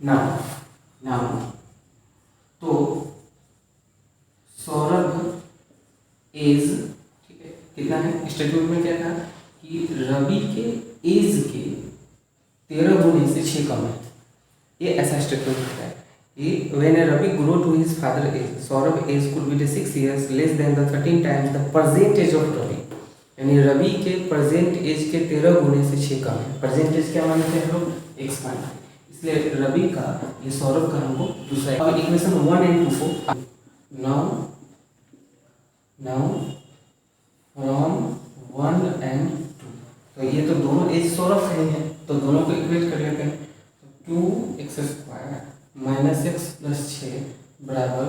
Now now तो Saurabh as, ठीक है, कितना है स्टेटमेंट में क्या कहा कि रवि के एज के 13 गुने से 6 कम है, ये ऐसा स्टेटमेंट होता है कि when Ravi grow to his father age Saurabh age could be 6 years less than the 13 times the present age of Ravi, यानी रवि के प्रेजेंट एज के 13 गुने से 6 कम है। प्रेजेंट एज क्या मानते हैं हम लोग, x मानते हैं, इसलिए रवि का ये सौरभ का हमको दूसरा। अब इक्वेशन 1 and 2 को नाउ फ्रॉम 1 and 2, तो ये तो दोनों एज सौरभ का ही है तो दोनों को इक्वेट कर लेते हैं। तो 2x² माइनस एक्स प्लस 6 बराबर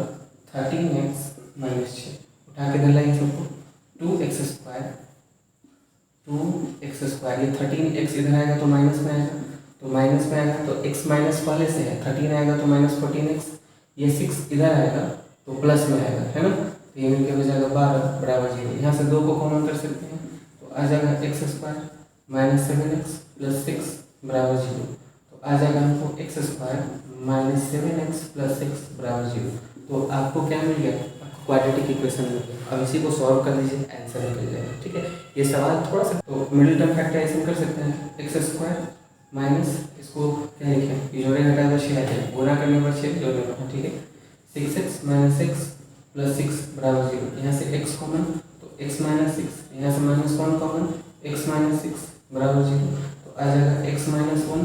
13x माइनस 6, उठा के डाला इन सबको, 2x², ये 13x इधर आएगा तो माइनस में आएगा, तो माइनस में आएगा तो x माइनस पहले से है, 13 आएगा तो माइनस 14x, ये 6 इधर आएगा तो प्लस में आएगा, है ना, तो ये मिलकर हो जाएगा 12 बराबर 0। यहाँ से 2 को कॉमन कर सकते हैं तो आ जाएगा x² माइनस 7x प्लस 6 बराबर 0, तो आ जाएगा हमको x² माइनस 7x प्लस 6 बराबर 0। तो आपको क्या मिल गया, आपको क्वाड्रेटिक इक्वेशन मिल गया। अब इसी को सॉल्व कर लीजिए, आंसर निकल जाएगा, ठीक है। ये सवाल थोड़ा सा तो मिडिल टर्म फैक्टराइजेशन कर सकते हैं, x² माइनस इसको क्या लिखें, जोड़े घटा कर 6 आ जाए, गुणा करने पर 6 जोड़ने पर, ठीक है, 6x माइनस 6 प्लस 6 बराबर 0। यहाँ से x कॉमन तो x माइनस 6, यहाँ से माइनस 1 कॉमन, x माइनस 6 बराबर 0, तो आ जाएगा x माइनस 1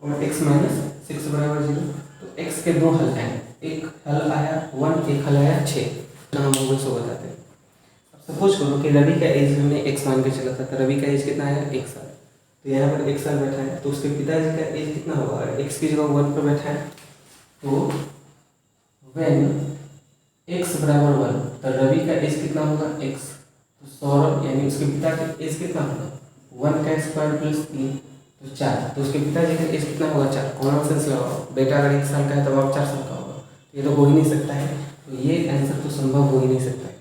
और x माइनस 6 बराबर 0। तो x के दो हल आए, एक हल आया 1, एक हल आया 6, तो हम लोग इसको बताते हैं। अब सपोज करो कि रवि का एज हमने x मान के चला था, तो रवि का एज कितना आया 1 साल, तो यहाँ पर 1 साल बैठा है, तो उसके पिताजी का एज कितना होगा, x की जगह 1 पर बैठा है, तो व्हेन x बराबर 1 तो रवि का एज कितना होगा x, तो सौरभ यानी उसके पिता का एज कितना होगा 1 का स्क्वायर प्लस 3 तो 4, तो उसके पिताजी का एज कितना होगा 4। कॉमन सेंस लगाओ, बेटा अगर 1 साल का है तब आप 4 साल का होगा, ये तो हो ही नहीं सकता है, तो ये आंसर तो संभव हो ही नहीं सकता है।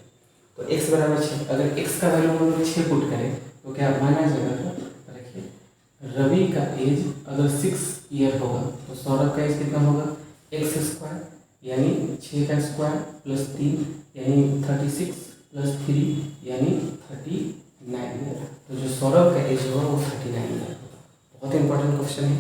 तो x बराबर 6, अगर x का वैल्यू हम लोग 6 पुट करें तो क्या माना जाएगा, देखिए रवि का एज अगर 6 ईयर होगा तो सौरभ का एज कितना होगा x² यानी 6 का स्क्वायर प्लस 3 यानी 36 प्लस 3 यानी 39, तो जो सौरभ का एज होगा वो 39 ईयर होगा। बहुत इंपॉर्टेंट क्वेश्चन है।